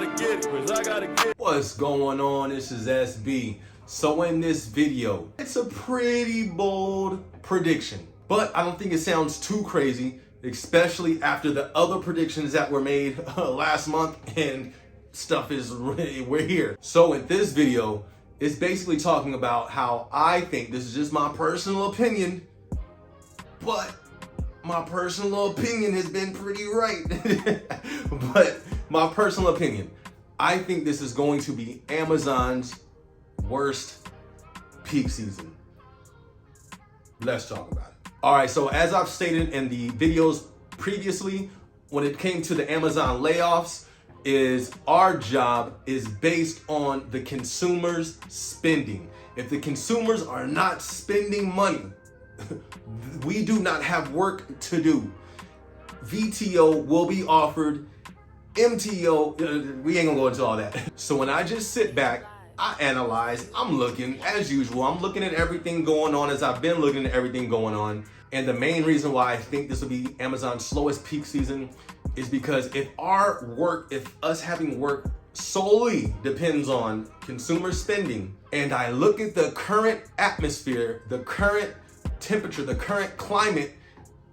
gotta get it, cause I gotta get it. What's going on? This is SB. So in this video, it's a pretty bold prediction, but I don't think it sounds too crazy, especially after the other predictions that were made last month and stuff is really, we're here. So in this video, it's basically talking about how I think, this is just my personal opinion, but my personal opinion has been pretty right. But my personal opinion, I think this is going to be Amazon's worst peak season. Let's talk about it. All right, so as I've stated in the videos previously, when it came to the Amazon layoffs, is our job is based on the consumers spending. If the consumers are not spending money, we do not have work to do. VTO will be offered, MTO, we ain't gonna go into all that. So when I just sit back, I analyze, I'm looking, as usual, I'm looking at everything going on as I've been looking at everything going on. And the main reason why I think this will be Amazon's slowest peak season is because if us having work solely depends on consumer spending, and I look at the current atmosphere, the current temperature, the current climate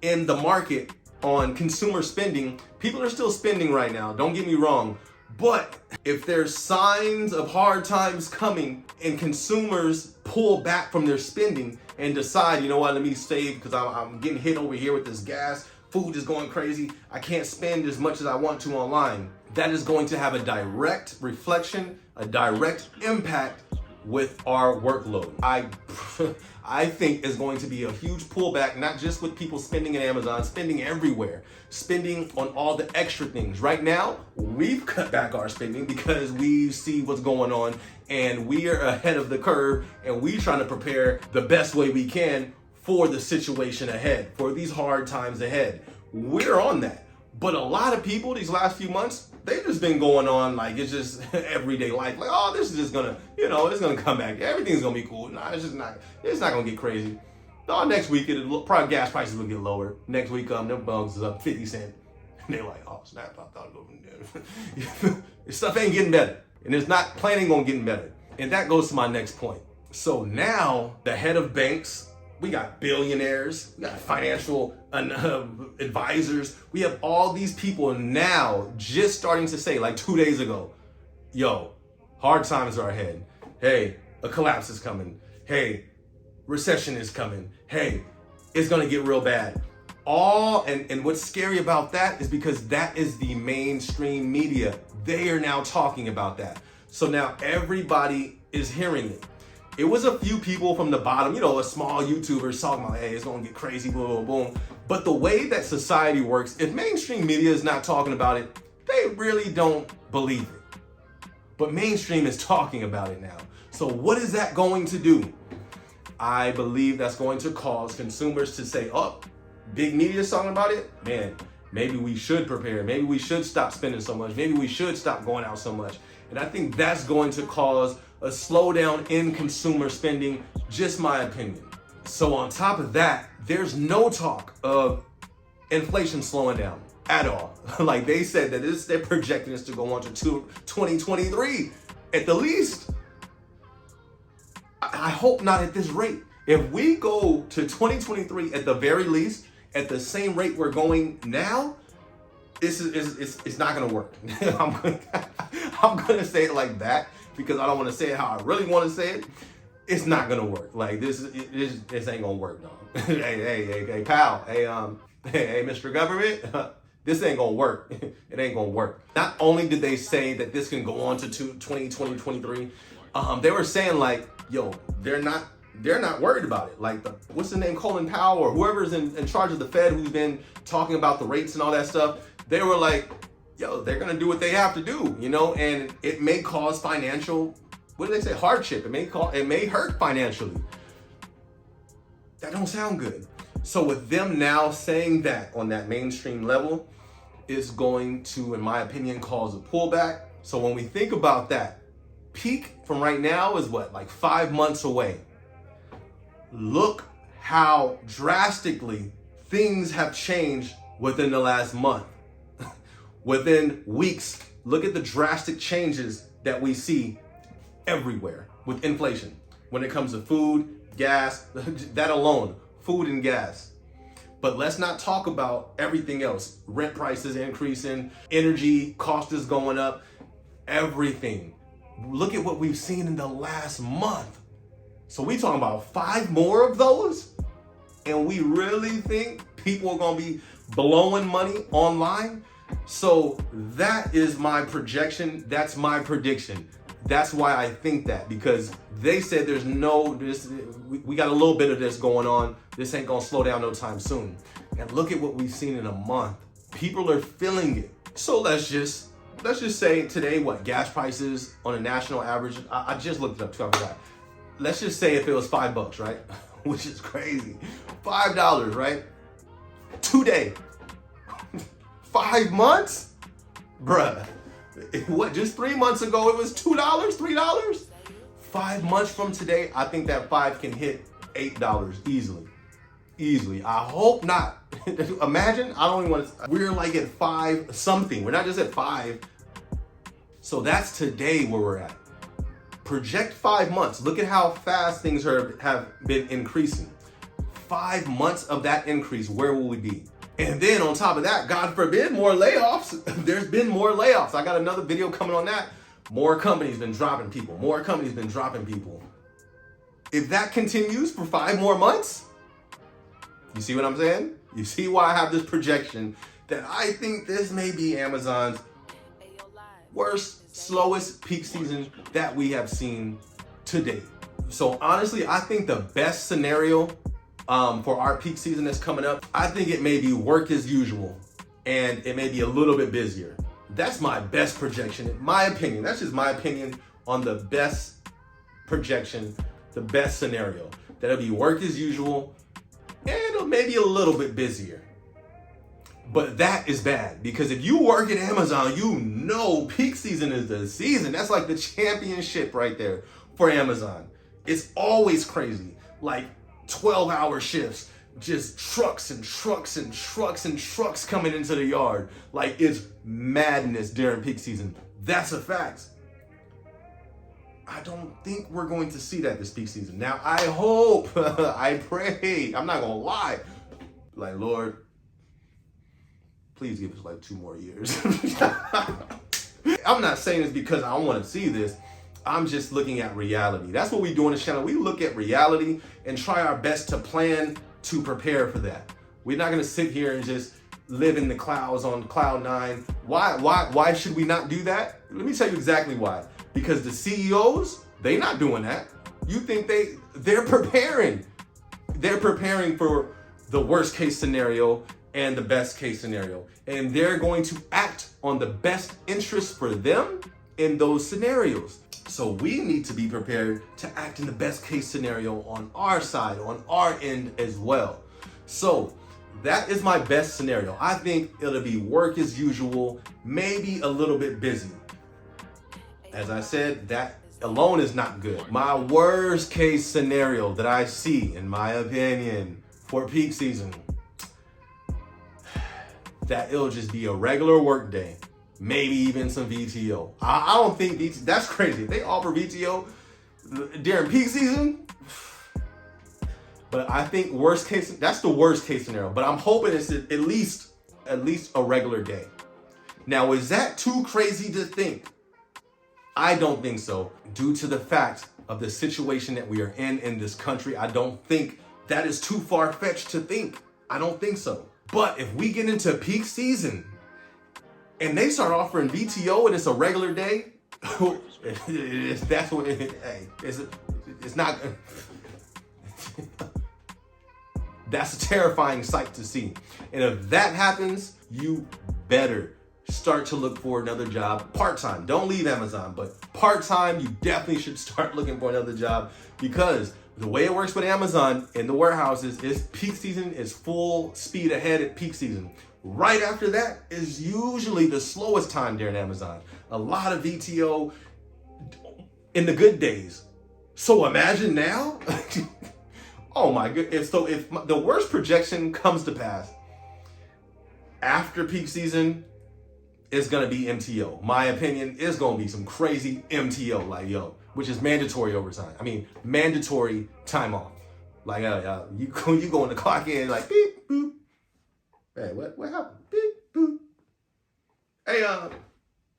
in the market on consumer spending, people are still spending right now, don't get me wrong. But if there's signs of hard times coming and consumers pull back from their spending and decide, you know what, let me save because I'm getting hit over here with this gas, food is going crazy, I can't spend as much as I want to online, that is going to have a direct reflection, a direct impact with our workload. I think is going to be a huge pullback, not just with people spending at Amazon, spending everywhere, spending on all the extra things. Right now, we've cut back our spending because we see what's going on and we are ahead of the curve and we're trying to prepare the best way we can for the situation ahead, for these hard times ahead. We're on that. But a lot of people these last few months, they've just been going on like it's just everyday life. Like, oh, this is just gonna, it's gonna come back. Everything's gonna be cool. Nah, it's not gonna get crazy. No, next week, probably gas prices will get lower. Next week, them bugs is up 50 cents. And they're like, oh, snap, I thought it was stuff ain't getting better. And it's not planning on getting better. And that goes to my next point. So now the head of banks, we got billionaires, we got financial advisors. We have all these people now just starting to say, like 2 days ago, yo, hard times are ahead. Hey, a collapse is coming. Hey, recession is coming. Hey, it's gonna get real bad. And what's scary about that is because that is the mainstream media. They are now talking about that. So now everybody is hearing it. It was a few people from the bottom, a small YouTubers talking about, hey, it's gonna get crazy, boom, boom, boom. But the way that society works, if mainstream media is not talking about it, they really don't believe it. But mainstream is talking about it now. So what is that going to do? I believe that's going to cause consumers to say, oh, big media is talking about it? Man, maybe we should prepare. Maybe we should stop spending so much. Maybe we should stop going out so much. And I think that's going to cause a slowdown in consumer spending, just my opinion. So on top of that, there's no talk of inflation slowing down at all. Like they said that they're projecting this to go on to 2023 at the least. I hope not at this rate. If we go to 2023 at the very least, at the same rate we're going now, it's not gonna work. I'm gonna say it like that because I don't want to say it how I really want to say it. It's not gonna work. Like this ain't gonna work, dog. hey, pal. Hey, Mr. Government. This ain't gonna work. It ain't gonna work. Not only did they say that this can go on to 2023, they were saying like, yo, they're not worried about it. Like what's the name, Colin Powell or whoever's in charge of the Fed who's been talking about the rates and all that stuff. They were like, yo, they're gonna do what they have to do, and it may cause financial, what do they say, hardship. It may hurt financially. That don't sound good. So with them now saying that on that mainstream level is going to, in my opinion, cause a pullback. So when we think about that, peak from right now is what, like 5 months away. Look how drastically things have changed within the last month. Within weeks, Look at the drastic changes that we see everywhere with inflation. When it comes to food, gas, that alone, food and gas. But let's not talk about everything else. Rent prices increasing, energy cost is going up, everything. Look at what we've seen in the last month. So we talking about 5 more of those? And we really think people are gonna be blowing money online? So that is my projection. That's my prediction. That's why I think that, because they said we got a little bit of this going on. This ain't gonna slow down no time soon. And look at what we've seen in a month. People are feeling it. So let's just say today, what gas prices on a national average, I just looked it up too, I forgot. Let's just say if it was $5, right? Which is crazy. $5, right? Today. 5 months? Bruh. What, just 3 months ago, it was $2, $3? 5 months from today, I think that 5 can hit $8 easily. I hope not. Imagine, I don't even want to, we're like at 5 something. We're not just at 5. So that's today where we're at. Project 5 months. Look at how fast things have been increasing. 5 months of that increase, where will we be? And then on top of that, God forbid, more layoffs. There's been more layoffs. I got another video coming on that. More companies been dropping people. If that continues for 5 more months, you see what I'm saying? You see why I have this projection that I think this may be Amazon's worst, slowest peak season that we have seen to date. So honestly, I think the best scenario for our peak season that's coming up, I think it may be work as usual and it may be a little bit busier. That's my best projection, in my opinion. That's just my opinion on the best projection, the best scenario. That it'll be work as usual and it'll maybe a little bit busier. But that is bad, because if you work at Amazon, you know peak season is the season. That's like the championship right there for Amazon. It's always crazy, like 12-hour shifts, just trucks and trucks and trucks and trucks coming into the yard. Like, it's madness during peak season. That's a fact. I don't think we're going to see that this peak season. Now, I hope, I pray, I'm not gonna lie, like, Lord, please give us like 2 more years. I'm not saying this because I want to see this. I'm just looking at reality. That's what we do on this channel. We look at reality and try our best to plan to prepare for that. We're not going to sit here and just live in the clouds on cloud 9. Why should we not do that? Let me tell you exactly why. Because the CEOs, they're not doing that. You think they're preparing. They're preparing for the worst case scenario and the best case scenario. And they're going to act on the best interest for them in those scenarios. So we need to be prepared to act in the best case scenario on our side, on our end as well. So that is my best scenario. I think it'll be work as usual, maybe a little bit busy. As I said, that alone is not good. My worst case scenario that I see, in my opinion, for peak season, that it'll just be a regular work day, maybe even some VTO. I don't think VTO, that's crazy. If they offer VTO during peak season, but I think worst case, that's the worst case scenario. But I'm hoping it's at least a regular day. Now, is that too crazy to think? I don't think so. Due to the fact of the situation that we are in this country, I don't think that is too far-fetched to think. I don't think so. But if we get into peak season and they start offering VTO and it's a regular day, that's what it's not. That's a terrifying sight to see. And if that happens, you better start to look for another job part-time. Don't leave Amazon, but part-time, you definitely should start looking for another job, because the way it works with Amazon in the warehouses is peak season is full speed ahead at peak season. Right after that is usually the slowest time during Amazon. A lot of VTO in the good days. So imagine now. Oh my goodness. So if the worst projection comes to pass, after peak season, it's gonna be MTO. My opinion is gonna be some crazy MTO, like yo, which is mandatory overtime. I mean, mandatory time off. Like you going to clock in like beep boop. Hey, what happened? Beep boop. Hey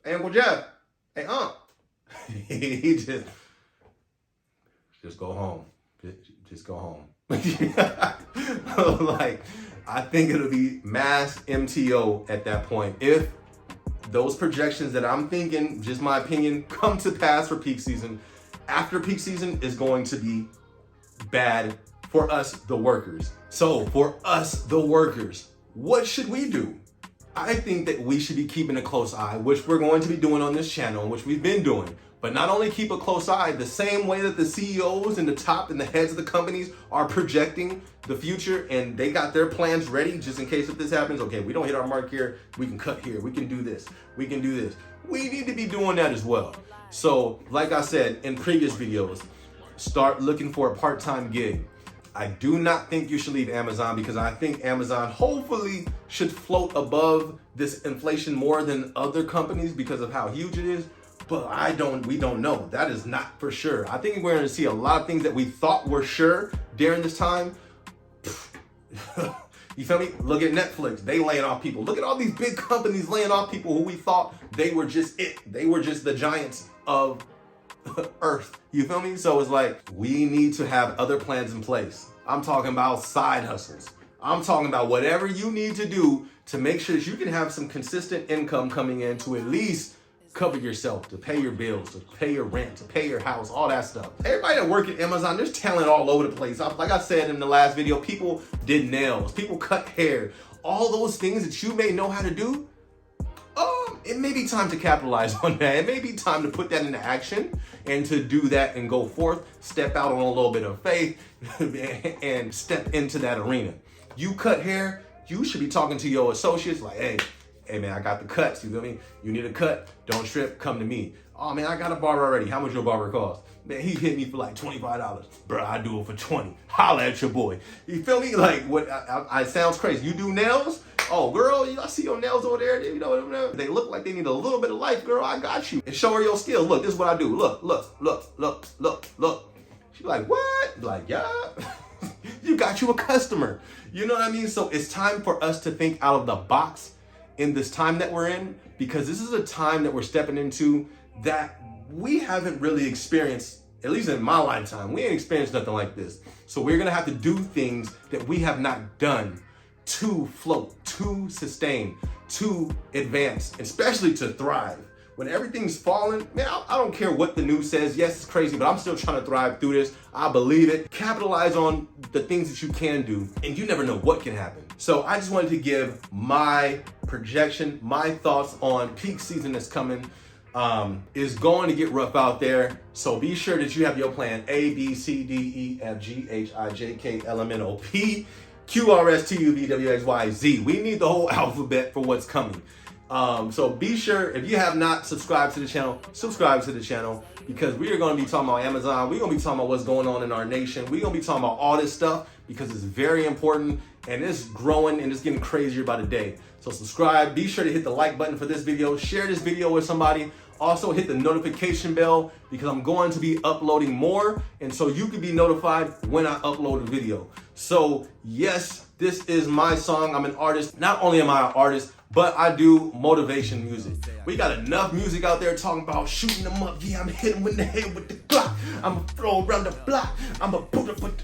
hey Uncle Jeff. Hey he just go home. Just go home. Like, I think it'll be mass MTO at that point. If those projections that I'm thinking, just my opinion, come to pass for peak season, after peak season is going to be bad for us, the workers. So for us, the workers, what should we do? I think that we should be keeping a close eye, which we're going to be doing on this channel, which we've been doing. But not only keep a close eye, the same way that the CEOs and the top and the heads of the companies are projecting the future and they got their plans ready just in case if this happens, okay, we don't hit our mark here, we can cut here, we can do this, we can do this. We need to be doing that as well. So like I said in previous videos, start looking for a part-time gig. I do not think you should leave Amazon because I think Amazon hopefully should float above this inflation more than other companies because of how huge it is. But we don't know. That is not for sure. I think we're gonna see a lot of things that we thought were sure during this time. You feel me? Look at Netflix, they laying off people. Look at all these big companies laying off people who we thought they were just it. They were just the giants of Earth. You feel me? So it's like, we need to have other plans in place. I'm talking about side hustles. I'm talking about whatever you need to do to make sure that you can have some consistent income coming in to at least cover yourself, to pay your bills, to pay your rent, to pay your house, all that stuff. Everybody that work at Amazon, there's talent all over the place. Like I said in the last video, people did nails, people cut hair, all those things that you may know how to do. It may be time to capitalize on that. It may be time to put that into action and to do that and go forth, step out on a little bit of faith and step into that arena. You cut hair, you should be talking to your associates like, hey man, I got the cuts, you feel me? You need a cut, don't trip, come to me. Oh man, I got a barber already. How much your barber cost? Man, he hit me for like $25. Bro, I do it for 20. Holla at your boy. You feel me? Like, what? I sounds crazy. You do nails? Oh girl, I see your nails over there. You know what? They look like they need a little bit of life, girl. I got you. And show her your skill. Look, this is what I do. Look. She's like, what? Like, yeah. You got you a customer. You know what I mean? So it's time for us to think out of the box in this time that we're in, because this is a time that we're stepping into that we haven't really experienced, at least in my lifetime. We ain't experienced nothing like this. So we're gonna have to do things that we have not done to float, to sustain, to advance, especially to thrive. When everything's falling, man, I don't care what the news says. Yes, it's crazy, but I'm still trying to thrive through this. I believe it. Capitalize on the things that you can do, and you never know what can happen. So I just wanted to give my projection, my thoughts on peak season that's coming. Is going to get rough out there. So be sure that you have your plan A, B, C, D, E, F, G, H, I, J, K, L, M, N, O, P, Q, R, S, T, U, V, W, X, Y, Z. We need the whole alphabet for what's coming. So be sure, if you have not subscribed to the channel, subscribe to the channel, because we are going to be talking about Amazon. We're going to be talking about what's going on in our nation. We're going to be talking about all this stuff because it's very important and it's growing and it's getting crazier by the day. So subscribe, be sure to hit the like button for this video, share this video with somebody. Also hit the notification bell because I'm going to be uploading more, and so you can be notified when I upload a video. So yes, this is my song. I'm an artist. Not only am I an artist, but I do motivation music. We got enough music out there talking about shooting them up. Yeah, I'm hitting them in the head with the Glock. I'm a throw around the block. I'm a put.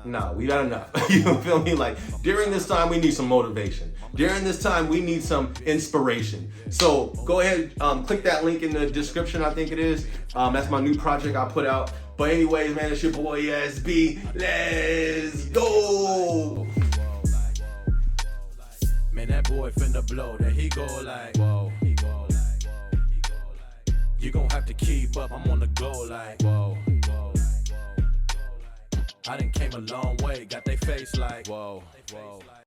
Nah, we got enough. You feel me? Like, during this time, we need some motivation. During this time, we need some inspiration. So go ahead, click that link in the description, I think it is. That's my new project I put out. But anyways, man, it's your boy SB. Let's go. Man, that boy finna blow. That he go like, whoa. He go like, whoa. He go like, you gon' have to keep up. I'm on the go like, whoa. I done came a long way. Got they face like, whoa.